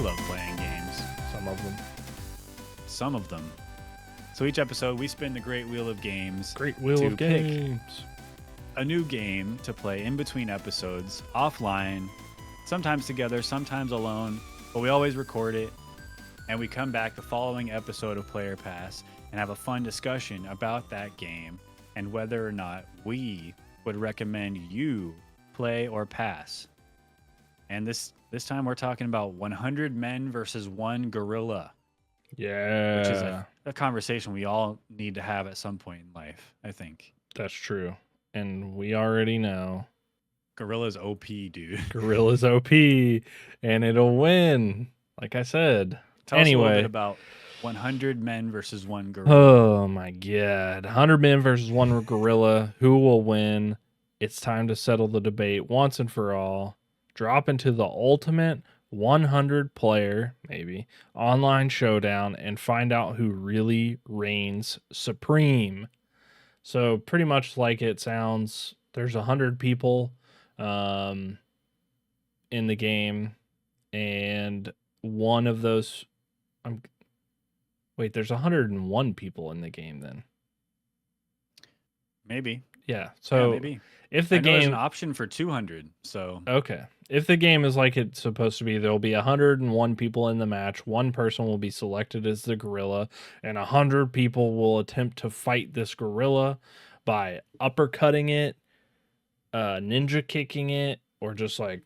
love playing games. Some of them. Some of them. So each episode, we spin the Great Wheel of Games. Great Wheel to of Games. A new game to play in between episodes, offline, sometimes together, sometimes alone, but we always record it. And we come back the following episode of Player Pass and have a fun discussion about that game and whether or not we would recommend you play or pass. And this time we're talking about 100 men versus one gorilla. Yeah. Which is a conversation we all need to have at some point in life, I think. That's true. And we already know. Gorilla's OP, dude. Gorilla's OP. And it'll win. Like I said. Tell us a little bit about 100 men versus one gorilla. Oh my God. 100 men versus one gorilla. Who will win? It's time to settle the debate once and for all. Drop into the ultimate 100 player, maybe, online showdown and find out who really reigns supreme. So pretty much like it sounds, there's 100 people in the game, and one of those, there's 101 people in the game then. Maybe. Yeah. So maybe. If the game there's an option for 200, so okay. If the game is like it's supposed to be, there'll be 101 people in the match. One person will be selected as the gorilla, and 100 people will attempt to fight this gorilla by uppercutting it, ninja kicking it, or just like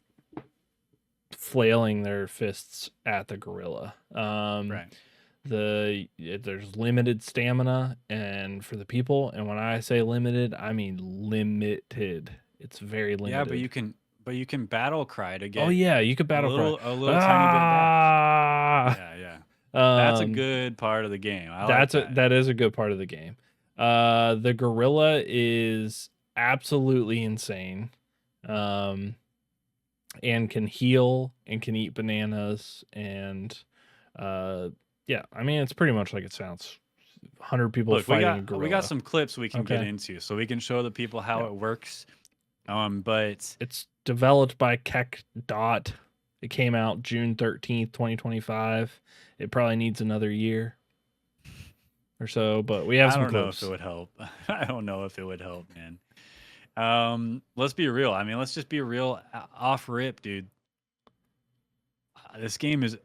flailing their fists at the gorilla. right. There's limited stamina and for the people, and when I say limited, I mean limited. It's very limited. Yeah, but you can battle cry to get. Oh yeah, you could battle cry a little tiny bit back. Yeah. That's a Um, good part of the game. that is a good part of the game. The gorilla is absolutely insane. And can heal and can eat bananas and yeah, I mean, it's pretty much like it sounds. 100 people fighting a gorilla. We got some clips we can get Okay. into, so we can show the people how it works. But it's developed by Keck Dot. It came out June 13th, 2025. It probably needs another year or so, but we have some I don't know clips. if it would help. I don't know if it would help, man. Let's be real. I mean, let's just be real off rip, dude. This game is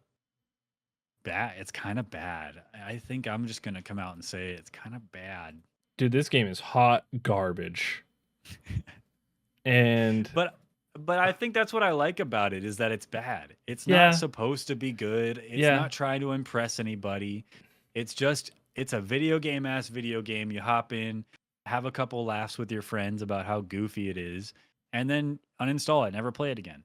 bad. It's kind of bad. I think I'm just gonna come out and say it's kind of bad. Dude, this game is hot garbage. And But I think that's what I like about it is that it's bad. It's Yeah. not supposed to be good. It's Yeah. not trying to impress anybody. It's a video game. You hop in, have a couple laughs with your friends about how goofy it is, and then uninstall it, never play it again.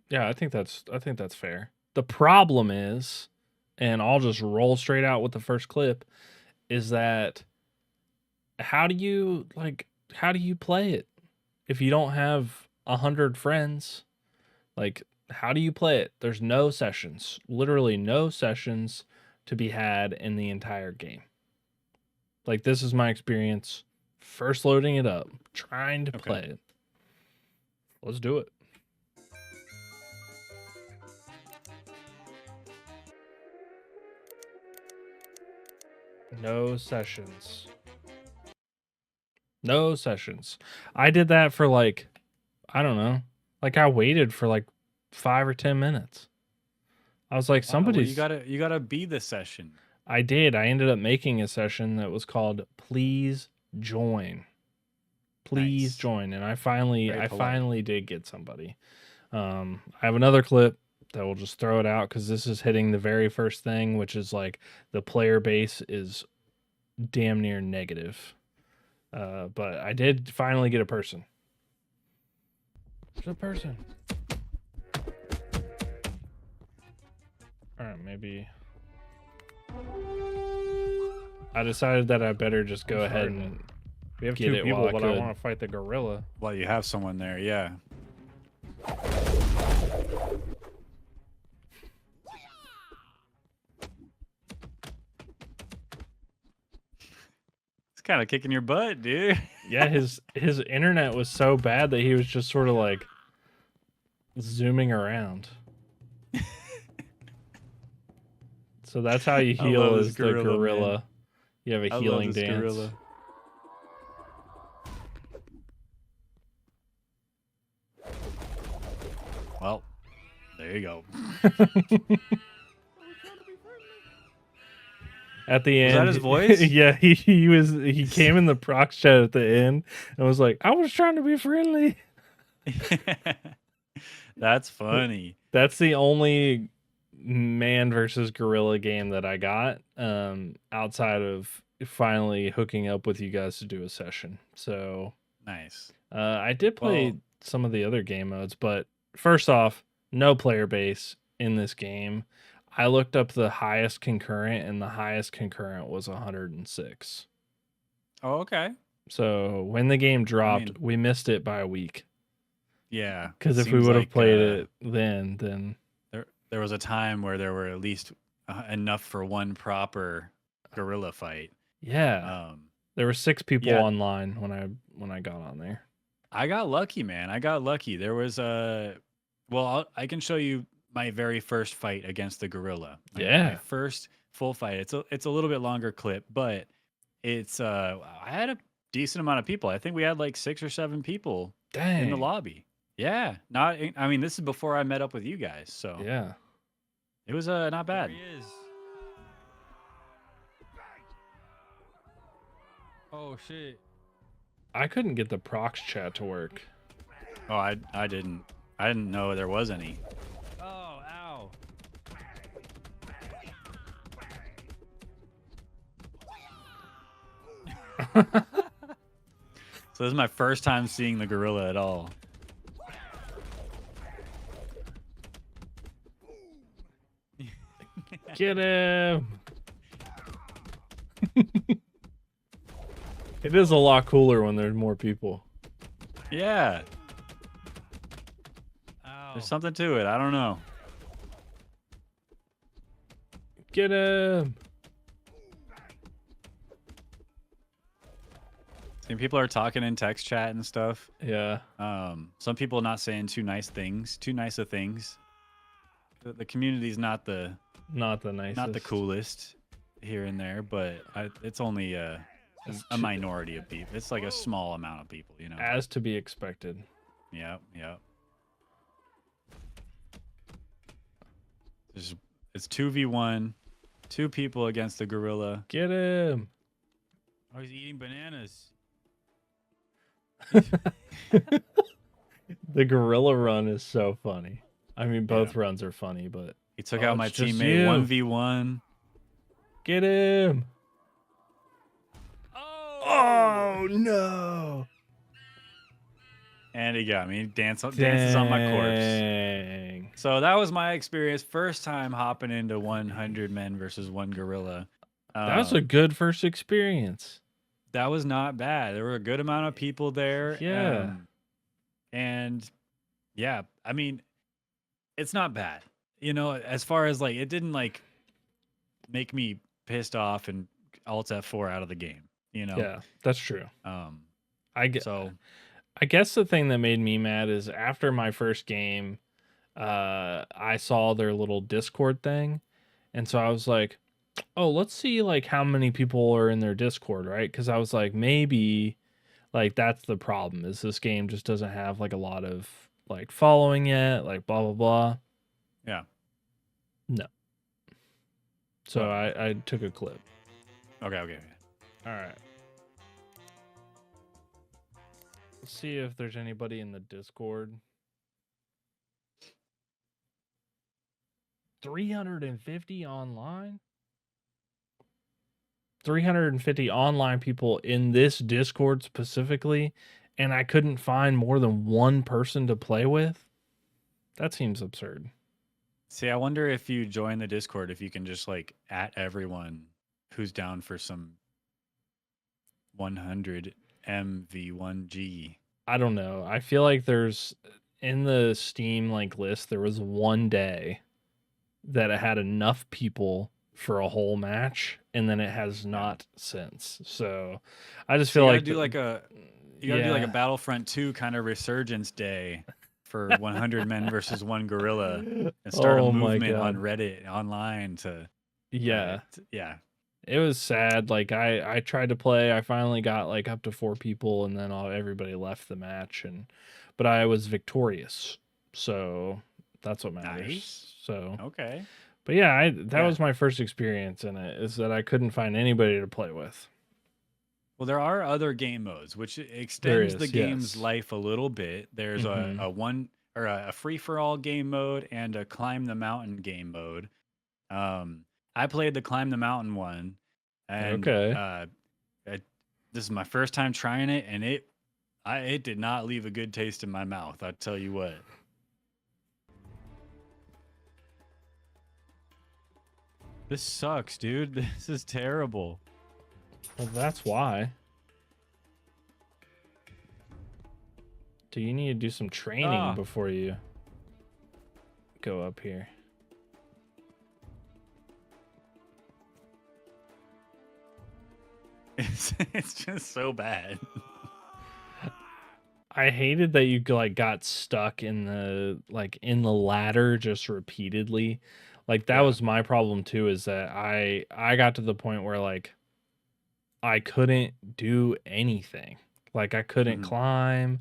yeah, I think that's fair. The problem is, and I'll just roll straight out with the first clip, is that how do you play it if you don't have 100 friends? Like, how do you play it? There's no sessions, literally no sessions to be had in the entire game. Like, this is my experience first loading it up, trying to play it. Let's do it. No sessions. No sessions. I did that for like, I don't know. Like, I waited for like 5 or 10 minutes. I was like, somebody's. You gotta be the session. I did. I ended up making a session that was called "Please Join." Please Nice. join, and I finally Very polite. finally did get somebody. I have another clip that will just throw it out because this is hitting the very first thing, which is like the player base is damn near negative. But I did finally get a person. There's a person. All right, maybe. I decided that I better just go ahead and We have get 2 it people, while but I I want to fight the gorilla. Well, you have someone there, yeah. It's kind of kicking your butt, dude. Yeah, his internet was so bad that he was just sort of like zooming around. So that's how you I heal love this is the gorilla, gorilla. man. You have a I love healing this dance. gorilla. Well, there you go. At the end, that his voice? yeah, he came in the prox chat at the end and was like, "I was trying to be friendly." That's funny. That's the only man versus gorilla game that I got outside of finally hooking up with you guys to do a session. So Nice. I did play Well, some of the other game modes, but first off, no player base in this game. I looked up the highest concurrent, and the highest concurrent was 106. oh, okay. So when the game dropped, mean- we missed it by a week. Yeah. Because if we seems would have like, played it then there was a time where there were at least enough for one proper gorilla fight. yeah, there were 6 people yeah. online when I got on there. I got lucky, man. I got lucky. There was I can show you my very first fight against the gorilla. My first full fight. It's a little bit longer clip, but it's I had a decent amount of people. I think we had like 6 or 7 people in the lobby. Yeah, I mean, this is before I met up with you guys, so Yeah. it was not bad. There he is. Oh shit. I couldn't get the prox chat to work. Oh, I didn't know there was any. Oh, ow. So this is my first time seeing the gorilla at all. Get him. It is a lot cooler when there's more people. Yeah, Ow. there's something to it. I don't know. Get him. And people are talking in text chat and stuff. Yeah. Some people not saying too nice of things. The community's not the nicest. not the coolest here and there, but it's only a minority of people. It's like a small amount of people, you know. As to be expected. Yep. It's 2v1, 2 people against the gorilla. Get him. Oh, he's eating bananas. The gorilla run is so funny. I mean, both runs are funny, but He took out my it's just teammate you. 1v1. get him. Oh, no. And he got me. Dances on my corpse. Dang. So that was my experience. First time hopping into 100 men versus 1 gorilla. That's a good first experience. That was not bad. There were a good amount of people there. Yeah. And yeah, I mean, it's not bad. You know, as far as like, it didn't like make me pissed off and Alt F4 out of the game, you know? Yeah, that's true. I guess the thing that made me mad is after my first game, I saw their little Discord thing. And so I was like, oh, let's see like how many people are in their Discord, right? Because I was like, maybe like that's the problem is this game just doesn't have like a lot of like following yet, like blah blah blah. Yeah. No. So I took a clip. Okay. All right. Let's see if there's anybody in the Discord. 350 online? 350 online people in this Discord specifically, and I couldn't find more than one person to play with? That seems absurd. See, I wonder if you join the Discord, if you can just like at everyone who's down for some 100 MV1G. I don't know. I feel like there's in the Steam like list, there was one day that it had enough people for a whole match, and then it has not since. So I just feel like do like a do like a Battlefront 2 kind of resurgence day for 100 men versus 1 gorilla and start a movement on Reddit online to Yeah. But, yeah. It was sad. Like I tried to play. I finally got like up to 4 people, and then everybody left the match. But I was victorious, so that's what matters. Nice. So, Okay. but yeah, that Yeah. was my first experience in it. Is that I couldn't find anybody to play with. Well, there are other game modes, which There extends the is, game's yes. life a little bit. There's Mhm. a one or a free for all game mode and a climb the mountain game mode. I played the climb the mountain one, and Okay. this is my first time trying it, and it did not leave a good taste in my mouth. I tell you what. This sucks, dude. This is terrible. Well, that's why. Do you need to do some training before you go up here? It's just so bad. I hated that you like got stuck in the ladder just repeatedly. Like that Yeah. was my problem too, is that I got to the point where like I couldn't do anything. Like I couldn't Mhm. climb,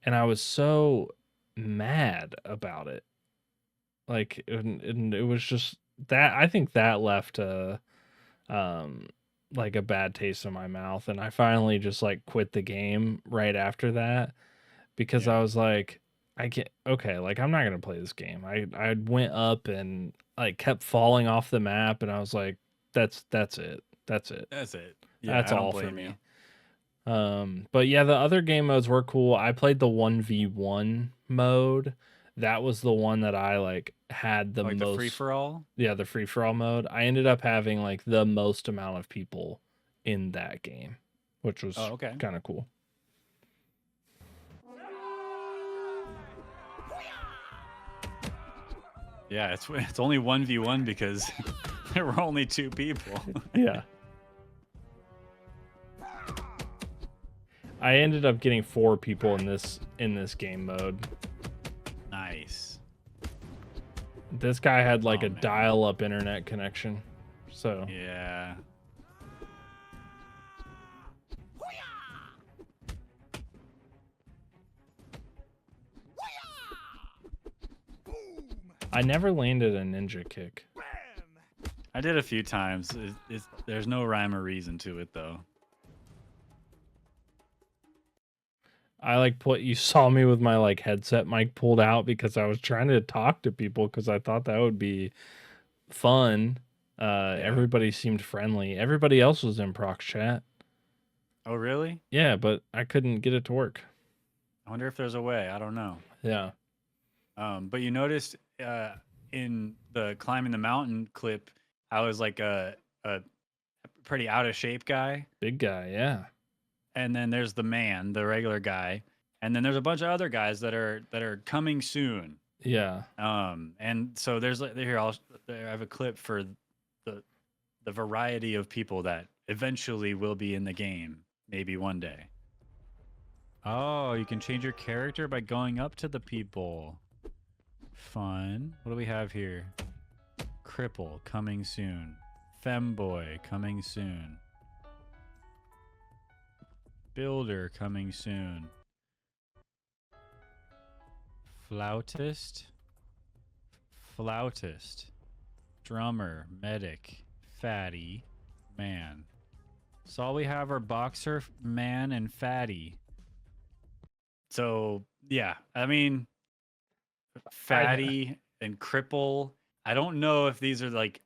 and I was so mad about it. Like and it was just that I think that left um like a bad taste in my mouth, and I finally just like quit the game right after that because I Yeah. was like, I can't. Okay, like I'm not gonna play this game. I went up and like kept falling off the map, and I was like, that's it. That's it. That's it. Yeah, That's I don't all for blame you. me. But yeah, the other game modes were cool. I played the 1v1 mode. That was the one that I like had the Like the free most. for all? Yeah, the free for all mode. I ended up having like the most amount of people in that game, which was Oh, okay. kind of cool. Yeah, it's only 1v1 because there were only 2 people. Yeah. I ended up getting 4 people in this game mode. Nice. This guy had like Oh, a man. dial-up internet connection. So, Yeah. I never landed a ninja kick. I did a few times. There's no rhyme or reason to it though. I like you saw me with my like headset mic pulled out because I was trying to talk to people because I thought that would be fun. Everybody seemed friendly. Everybody else was in prox chat. Oh, really? Yeah, but I couldn't get it to work. I wonder if there's a way. I don't know. Yeah. But you noticed in the climbing the mountain clip, I was like a pretty out of shape guy. Big guy, yeah. And then there's the man, the regular guy, and then there's a bunch of other guys that are coming soon. Yeah. And so there's like here I have a clip for the variety of people that eventually will be in the game, maybe one day. Oh, you can change your character by going up to the people. Fun. What do we have here? Cripple coming soon. Femboy coming soon. Builder coming soon. Flautist. Drummer. Medic. Fatty. Man. So all we have are boxer, man, and fatty. So yeah, I mean, fatty and cripple. I don't know if these are like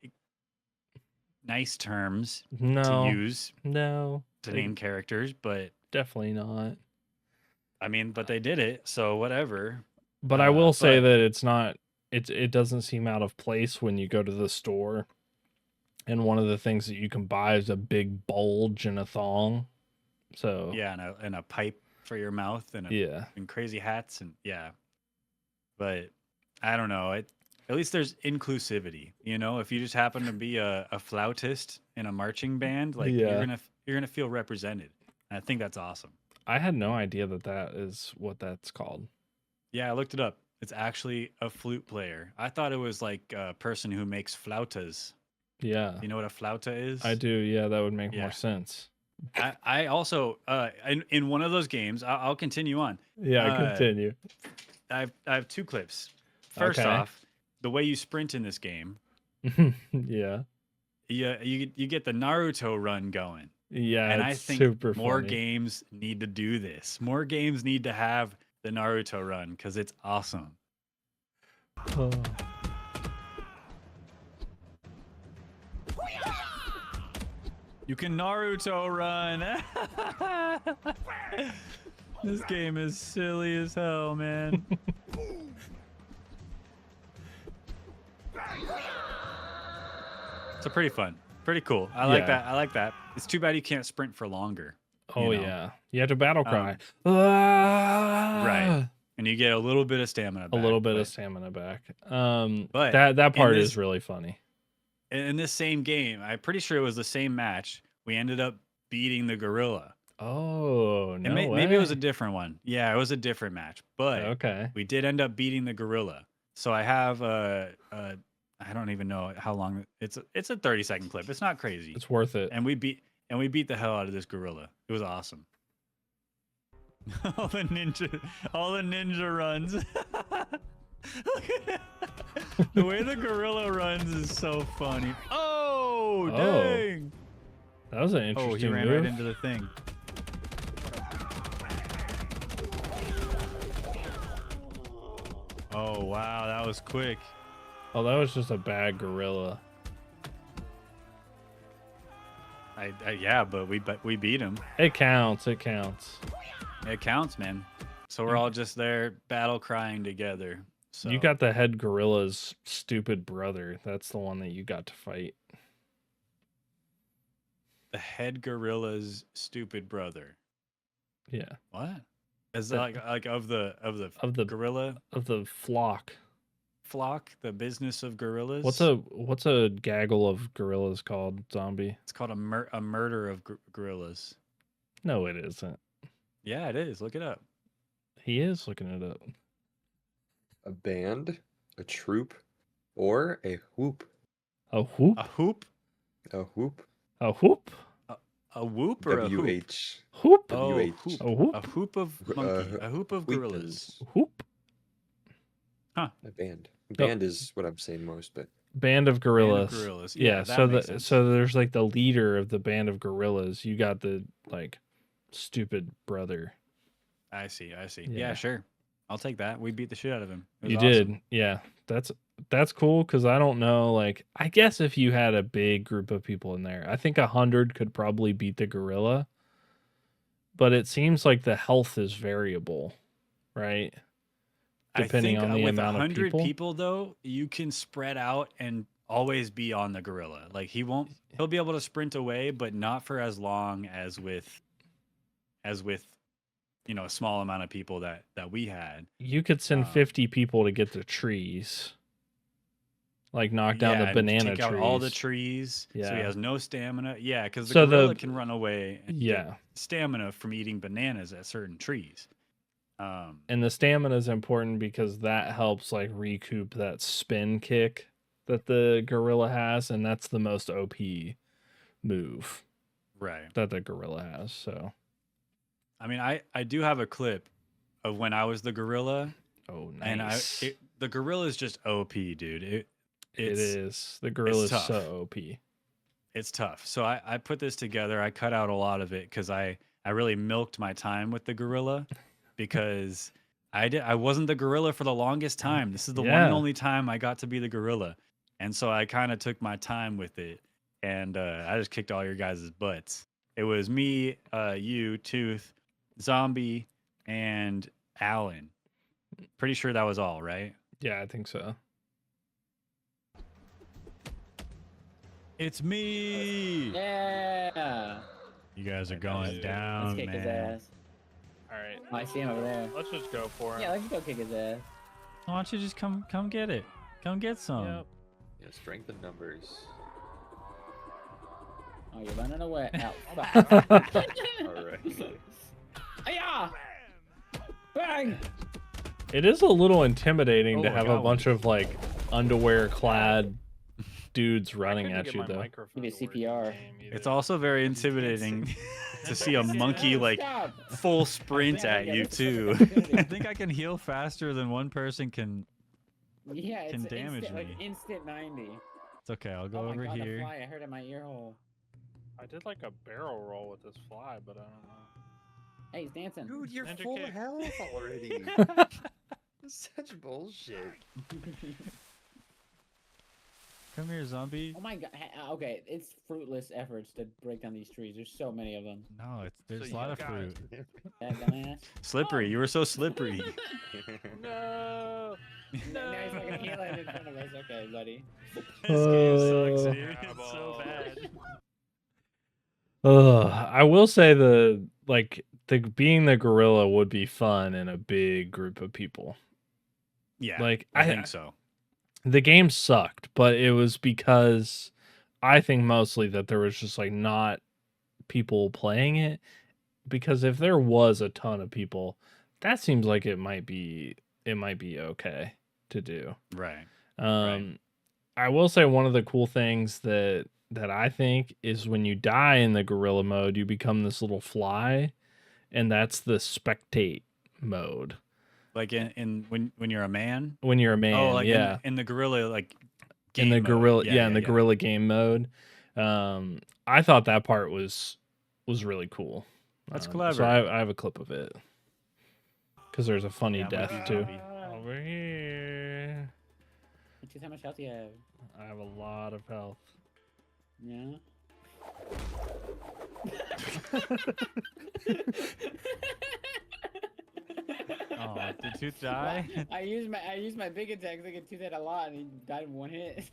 nice terms to use to name characters, but definitely not. I mean, but they did it, so whatever. But I will say that it's not. It doesn't seem out of place when you go to the store, and one of the things that you can buy is a big bulge and a thong. So yeah, and a pipe for your mouth, and and crazy hats, and yeah. But I don't know. At least there's inclusivity. You know, if you just happen to be a flautist in a marching band, like you're gonna feel represented. And I think that's awesome. I had no idea that is what that's called. Yeah, I looked it up. It's actually a flute player. I thought it was like a person who makes flautas. Yeah. You know what a flauta is? I do. Yeah, that would make Yeah. more sense. I also in one of those games. I'll continue on. Yeah, continue. I have 2 clips. First Okay. off, the way you sprint in this game, Yeah. you get the Naruto run going. Yeah, And I it's think super more funny. games need to do this. More games need to have the Naruto run because it's awesome. Oh. You can Naruto run. This game is silly as hell, man. So pretty fun. Pretty cool. I like that. I like that. It's too bad you can't sprint for longer. Oh know? yeah. You have to battle cry. Right. And you get a little bit of stamina back. A little bit of stamina back. But that part this- is really funny. In this same game, I'm pretty sure it was the same match. We ended up beating the gorilla. Oh, no way. Maybe it was a different one. Yeah, it was a different match. But Okay. we did end up beating the gorilla. So I have I don't even know how long it's a 30-second clip. It's not crazy. It's worth it. And we beat the hell out of this gorilla. It was awesome. all the ninja runs. Look at that. The way the gorilla runs is so funny. Oh, dang. That was an Oh, interesting he ran move. right into the thing. Oh, wow, that was quick. Oh, that was just a bad gorilla. Yeah, but we beat him. It counts. It counts. It counts, man. So we're all just there battle crying together. So You got the head gorilla's stupid brother. That's the one that you got to fight. the head gorilla's stupid brother. Yeah. What? Is that like of the gorilla Of the flock. flock, the business of gorillas? What's a gaggle of gorillas called, Zombie? It's called a murder of gorillas. No, it isn't. Yeah, it is. Look it up. He is looking it up. A band, a troop, or a whoop. A whoop? A hoop? A whoop. A whoop? A whoop or a hoop? WH. Hoop? Oh, WH. hoop. A whoop? A hoop of monkey. A hoop of gorillas. Whoop? A band. Band is what I'm saying most, but Band of gorillas. gorillas. Yeah, Yeah, that so makes sense. so there's like the leader of the band of gorillas. You got the like stupid brother. I see. Yeah. Yeah, sure. I'll take that. We beat the shit out of him. It was You awesome. did. Yeah. That's cool because I don't know, like I guess if you had a big group of people in there, I think 100 could probably beat the gorilla. But it seems like the health is variable, right? Depending I think on the with amount of 100 people. though, you can spread out and always be on the gorilla. Like he'll be able to sprint away, but not for as long as with a small amount of people that we had. You could send 50 people to get the trees. Like knock down the and banana take trees. out all the trees. So Yeah. he has no stamina. Yeah, because the So gorilla can run away and Yeah. get stamina from eating bananas at certain trees. And the stamina is important because that helps like recoup that spin kick that the gorilla has, and that's the most OP move Right. that the gorilla has. So I mean, I do have a clip of when I was the gorilla. oh And nice. the gorilla is just OP, dude. It is. The gorilla is tough. so OP. It's tough. So I put this together. I cut out a lot of it because I really milked my time with the gorilla because I wasn't the gorilla for the longest time. This is the one and Yeah. only time I got to be the gorilla. And so I kind of took my time with it. And I just kicked all your guys' butts. It was me, you, Tooth, Zombie, and Alan. Pretty sure that was all, right? Yeah, I think so. It's me. Yeah. You guys are Let's going down, Let's kick his man. ass. All right. Oh, I see him over there. Let's just go for it. Yeah, let's go kick his ass. Why don't you just come get it? Come get some. Yep. yeah, strength in numbers. Oh, you're running away. Ow. Fuck. All right. Hiya! Bang! It is a little intimidating to Oh, I have got a one. bunch of like underwear clad dudes I running couldn't at get you my though. microphone You to do work in the CPR. game It's either. also very You can't intimidating see- to see a monkey No, like stop. full sprint Yeah, at yeah, you that's a perfect too. opportunity. I think I can heal faster than one person can. Yeah, it's Can an damage instant, like me. instant 90. It's okay. I'll go Oh my over god, the here. fly! I heard it in my ear hole. I did like a barrel roll with this fly, but I don't know. Hey, he's dancing. Dude, you're Ninja full kick. of health already. Such bullshit. Come here, zombie. Oh my god. Okay, it's fruitless efforts to break down these trees. There's so many of them. No, there's So a lot you of guys- fruit. That dumbass. Slippery. You were so slippery. No. Now he's not gonna heal it in front of us. Okay, buddy. This game sucks, Oh. dude. It's so bad. I will say the being the gorilla would be fun in a big group of people. Yeah, Like I think so. The game sucked, but it was because I think mostly that there was just like not people playing it. Because if there was a ton of people, that seems like it might be okay to do. Right. I will say one of the cool things that I think is when you die in the gorilla mode, you become this little fly, and that's the spectate mode. Like in when you're a man. When you're a man, Oh, like yeah. in the gorilla like In game the mode. gorilla, in the gorilla game mode. I thought that part was really cool. That's So clever. I have a clip of it because there's a funny Yeah, I'm death with you, too. zombie. Over here, Just how much health you have? I have a lot of health. Yeah. Oh, did Tooth die? I used my big attack thinking Tooth had a lot and he died in one hit.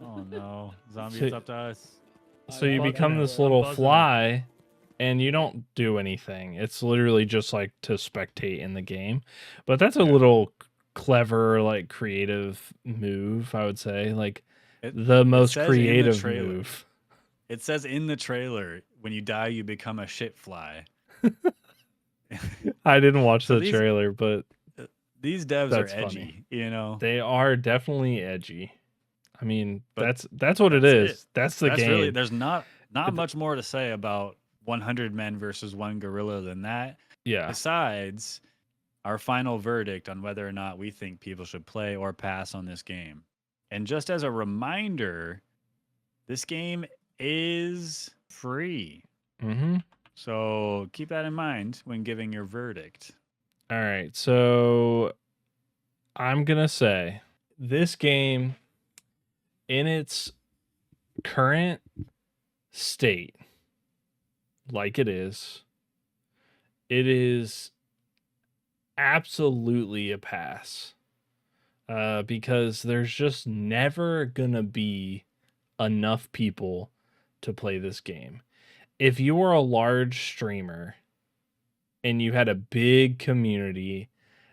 Oh no, zombie! So- It's up to us. So you I'm become buzzing this it. little buzzing it. fly, and you don't do anything. It's literally just like to spectate in the game. But that's a little clever, like creative move, I would say. Like It- the most says in the creative trailer. move. It says in the trailer, when you die, you become a shit fly. I didn't watch So the these- trailer, but These devs That's are funny. edgy, you know. they are definitely edgy. I mean, But that's what it that's is. That's the That's game. really there's not But- much more to say about 100 men versus one gorilla than that. yeah. Besides our final verdict on whether or not we think people should play or pass on this game. And just as a reminder, this game is free. Mm-hmm. So keep that in mind when giving your verdict. All right, so I'm gonna say this game, in its current state, like it is absolutely a pass. Because there's just never gonna be enough people to play this game. If you were a large streamer and you had a big community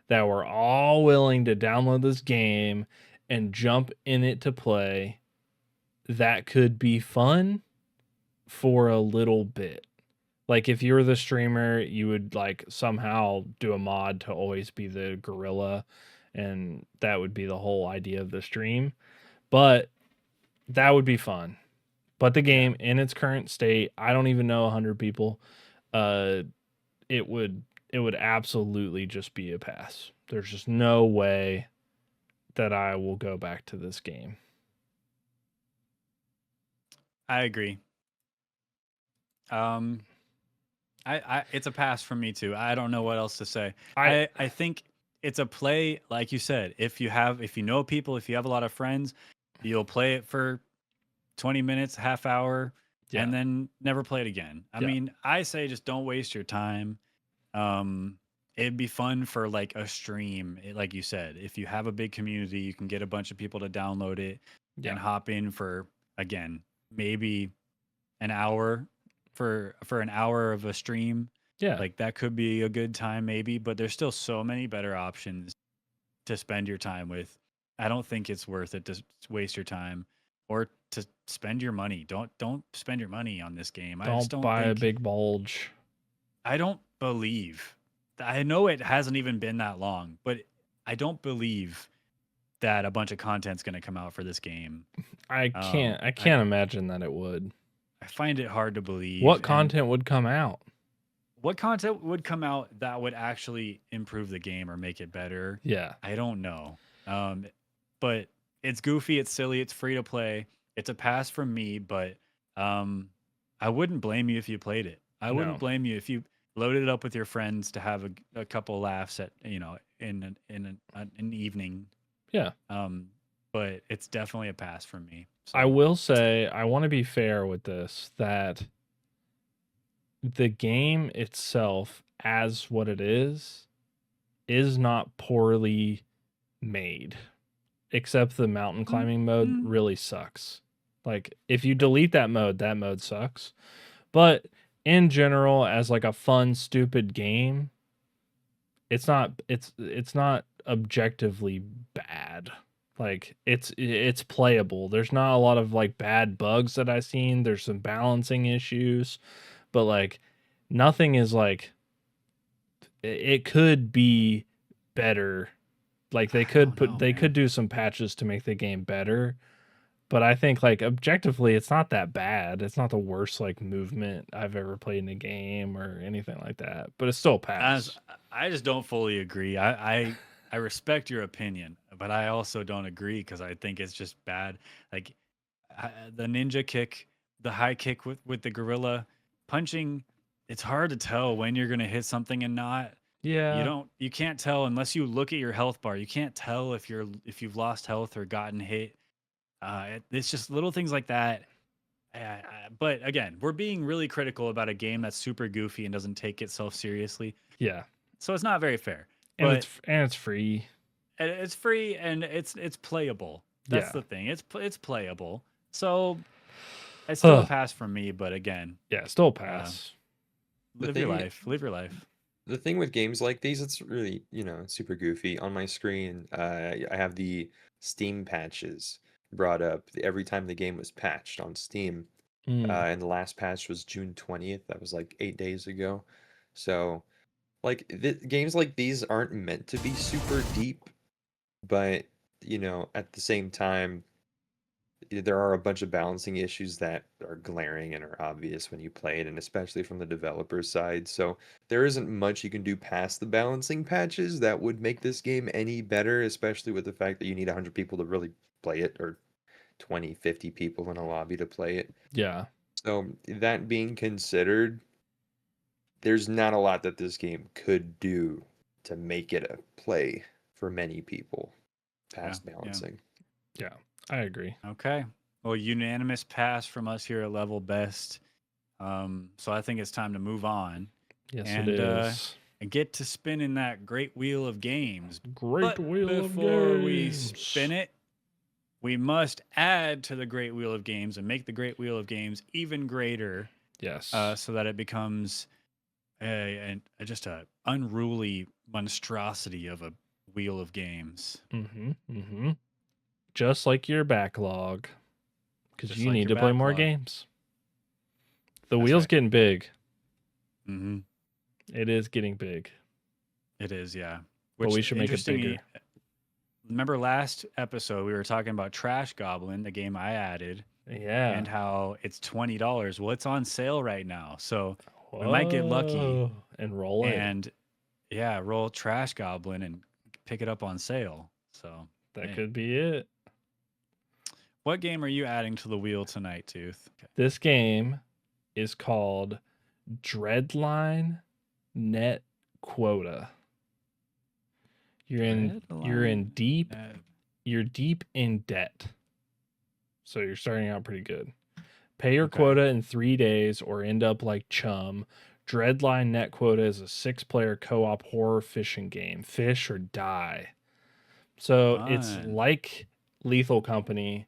that were all willing to download this game and jump in it to play, that could be fun for a little bit. Like if you were the streamer, you would like somehow do a mod to always be the gorilla, and that would be the whole idea of the stream. But that would be fun. But the game in its current state, I don't even know 100 people. It would absolutely just be a pass. There's just no way that I will go back to this game. I agree. I it's a pass for me too. I don't know what else to say. I think it's a play, like you said. If you know people, if you have a lot of friends, you'll play it for 20 minutes, half hour, Yeah. and then never play it again. I Yeah. mean, I say just don't waste your time. It'd be fun for like a stream, like you said. If you have a big community, you can get a bunch of people to download it and hop in for, again, maybe an hour for an hour of a stream. Yeah. Like that could be a good time maybe, but there's still so many better options to spend your time with. I don't think it's worth it to waste your time or to spend your money. Don't spend your money on this game. I just don't don't buy a think, big bulge. I don't believe. I know it hasn't even been that long, but I don't believe that a bunch of content's going to come out for this game. I Um, can't imagine that it would. I find it hard to believe. What And content would come out? what content would come out that would actually improve the game or make it better? Yeah. I don't know. But it's goofy, it's silly, it's free to play. It's a pass from me, but I wouldn't blame you if you played it. I wouldn't No. blame you if you loaded it up with your friends to have a couple laughs at in an evening. Yeah. But it's definitely a pass from me. I So, will say I want to be fair with this, that the game itself, as what it is not poorly made. Except the mountain climbing mode mm, really sucks. Like, if you delete that mode sucks. But in general, as like a fun, stupid game, it's not objectively bad. Like, it's playable. There's not a lot of like bad bugs that I've seen. There's some balancing issues, but like nothing is like, it could be better. Like, they could don't know, they could man. do some patches to make the game better, but I think like objectively it's not that bad. It's not the worst like movement I've ever played in a game or anything like that, but it's still a As pass. I just don't fully agree. I respect your opinion, but I also don't agree because I think it's just bad. Like the ninja kick, the high kick with the gorilla punching. It's hard to tell when you're gonna hit something and not. Yeah. You can't tell unless you look at your health bar. You can't tell if you've lost health or gotten hit. It's just little things like that. But again, we're being really critical about a game that's super goofy and doesn't take itself seriously. Yeah. So it's not very fair. And But it's free. it's free and it's playable. That's Yeah. the thing. It's playable. So it's still a Ugh. pass from me. But again, Yeah, still a pass. The live your thing- life. Live your life. The thing with games like these, it's really, super goofy. On my screen, I have the Steam patches brought up every time the game was patched on Steam. Mm. And the last patch was June 20th. That was like 8 days ago. So, like, games like these aren't meant to be super deep, but, at the same time, there are a bunch of balancing issues that are glaring and are obvious when you play it, and especially from the developer's side. So there isn't much you can do past the balancing patches that would make this game any better, especially with the fact that you need 100 people to really play it, or 20, 50 people in a lobby to play it. Yeah. So that being considered, there's not a lot that this game could do to make it a play for many people past Yeah. balancing. Yeah. I agree. Okay. Well, unanimous pass from us here at Level Best. So I think it's time to move on Yes, And, it is. and get to spinning that great wheel of games. Great But wheel of before we games. spin it, we must add to the great wheel of games and make the great wheel of games even greater, Yes. so that it becomes just a unruly monstrosity of a wheel of games. Mm-hmm. Mm-hmm. Just like your backlog, because Just you like need your to play more backlog. games. The That's wheel's right. getting big. Mm-hmm. It is getting big. It is, yeah. But we should make it interestingly, bigger. Remember last episode we were talking about Trash Goblin, the game I added, Yeah. and how it's $20. Well, it's on sale right now, so we might get lucky Whoa. And roll it. and roll Trash Goblin and pick it up on sale. So That hey. could be it. What game are you adding to the wheel tonight, Tooth? This game is called Dreadline Net Quota. You're in Dreadline deep Net- you're deep in debt. So you're starting out pretty good. Pay your Okay. quota in 3 days or end up like Chum. Dreadline Net Quota is a 6-player co-op horror fishing game. Fish or die. So it's Fun. like Lethal Company,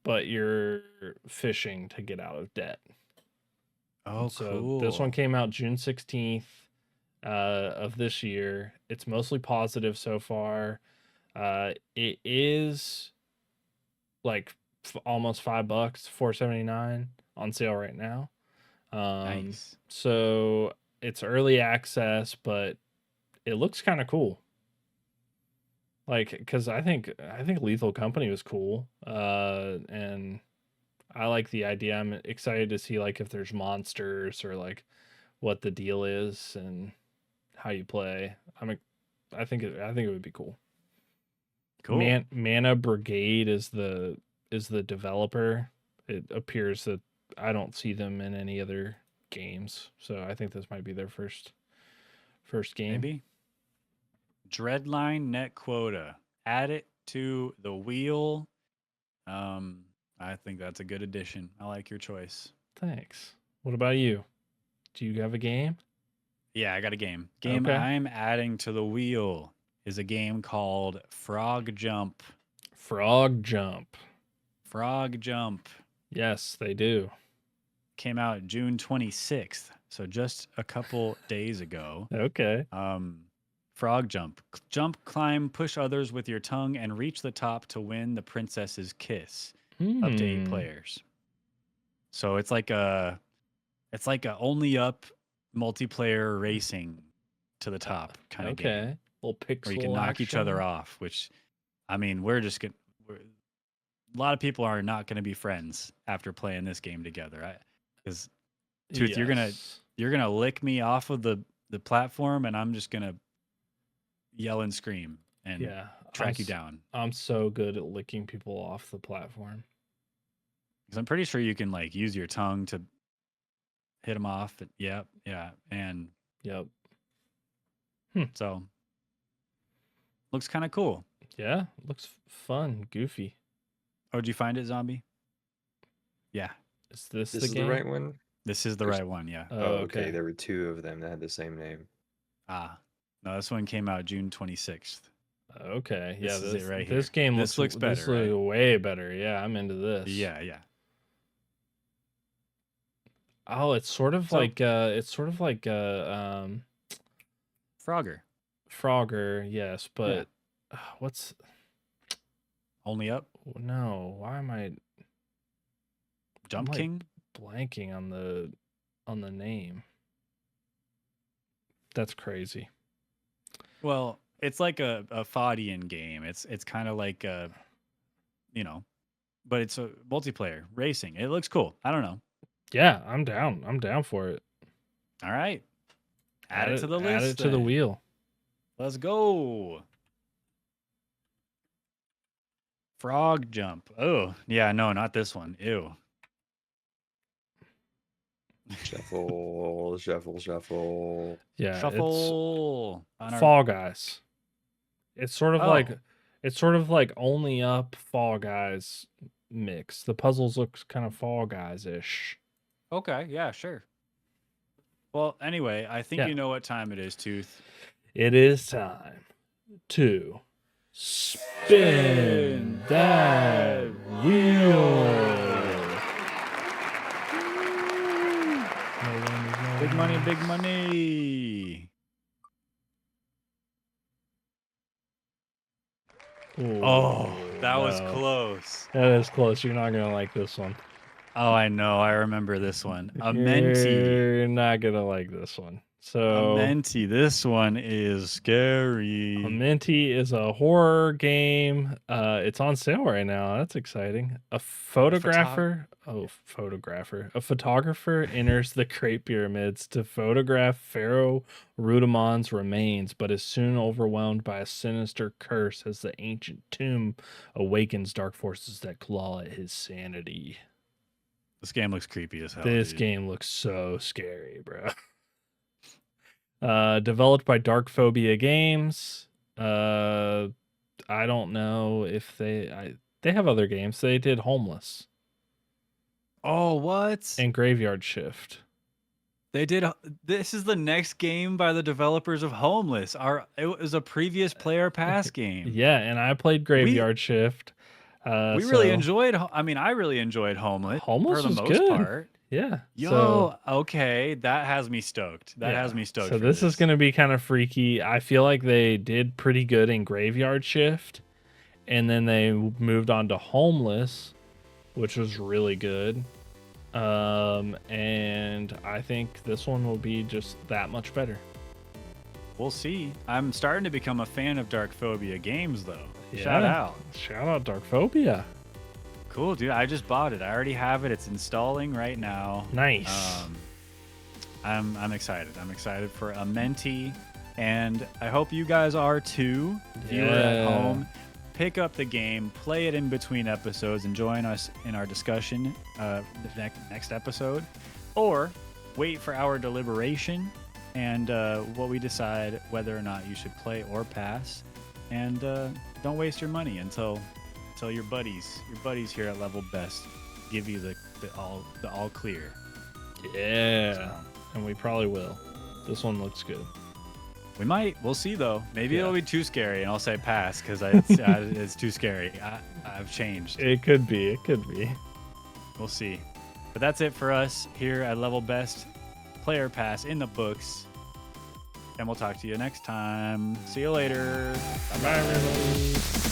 but you're fishing to get out of debt. Oh, So cool. this one came out June 16th of this year. It's mostly positive so far. It is like almost $5, $4.79 on sale right now. Nice. So it's early access, but it looks kind of cool. Like, because I think Lethal Company was cool, and I like the idea. I'm excited to see like if there's monsters or like what the deal is and how you play. I think it would be cool. Cool. Mana Brigade is the developer. It appears that I don't see them in any other games, so I think this might be their first game. Maybe. Dreadline net quota. Add it to the wheel. I think that's a good addition. I like your choice. Thanks. What about you? Do you have a game? Yeah, I got a game. Game Okay. I'm adding to the wheel is a game called Frog Jump. Frog Jump. Frog Jump Yes, they do. came out June 26th, so just a couple days ago. Okay. Frog Jump. Jump, climb, push others with your tongue, and reach the top to win the princess's kiss. Up to 8 players. So it's like a only up multiplayer racing to the top kind of game. Okay. Little pixel Where you can knock each other action. off, which, I mean, a lot of people are not going to be friends after playing this game together. Because Tooth, Yes. you're gonna lick me off of the platform, and I'm just gonna yell and scream and Yeah. track you down. I'm so good at licking people off the platform. Because I'm pretty sure you can like use your tongue to hit them off. Yeah, and Yep. so looks kind of cool. Yeah. Looks fun, goofy. Oh, did you find it, Zombie? Yeah, Is this This the is game? the right one? this is the There's- right one. Yeah. Oh, okay. There were 2 of them that had the same name. No, this one came out June 26th. Okay. Yeah. This is it right This here. game This looks This better, right? looks way better. Yeah, I'm into this. Yeah. Oh, it's sort of So- like Frogger. Frogger, yes, but what's Only up. no? Why am I Jump like- King. blanking on the name? That's crazy. Well, it's like a Fadian game. It's kind of like but it's a multiplayer racing. It looks cool. I don't know. Yeah, I'm down. I'm down for it. All right. Add it to the list. Add it to the then. wheel. Let's go. Frog Jump. Oh, yeah, no, not this one. Ew. Shuffle, shuffle, shuffle. Yeah, Shuffle. it's Fall Guys. It's sort of Oh. like only up Fall Guys mix. The puzzles look kind of Fall Guys ish. Okay, yeah, sure. Well, anyway, I think Yeah. you know what time it is, Tooth. It is time to spin that wheel. Big money, big money. Oh, that was no. close. That is close. You're not gonna like this one. Oh, I know. I remember this one. A Menti. You're not gonna like this one. A So Menti. This one is scary. Menti is a horror game. It's on sale right now. That's exciting. A photographer. A photographer enters the Great Pyramids to photograph Pharaoh Rudamon's remains, but is soon overwhelmed by a sinister curse as the ancient tomb awakens dark forces that claw at his sanity. This game looks creepy as hell. This dude. game looks so scary, bro. Developed by Dark Phobia Games. I don't know if they have other games. They did Homeless Oh, what? and Graveyard Shift. They did. This is the next game by the developers of Homeless. It was a previous player pass game. Yeah, and I played Graveyard Shift. We really enjoyed. I mean, I really enjoyed Homeless. Homeless for the was most good. part. Yeah. Yo, okay, that has me stoked. That has me stoked. So for this is going to be kind of freaky. I feel like they did pretty good in Graveyard Shift, and then they moved on to Homeless, which was really good. And I think this one will be just that much better. we'll see. I'm starting to become a fan of Dark Phobia games, though. Yeah. Shout out. Shout out Darkphobia. Cool, dude. I just bought it. I already have it. It's installing right now. Nice. I'm excited. I'm excited for a Menti, and I hope you guys are too. Viewer at Yeah. home, pick up the game, play it in between episodes, and join us in our discussion the next episode, or wait for our deliberation and what we decide whether or not you should play or pass, and don't waste your money until your buddies here at Level Best give you the all clear. Yeah. So, And we probably will. This one looks good. we might. We'll see though. Maybe Yeah. it'll be too scary, and I'll say pass because it's too scary. I've changed. It could be. It could be. We'll see. But that's it for us here at Level Best. Player Pass in the books. And we'll talk to you next time. See you later. Bye, everybody.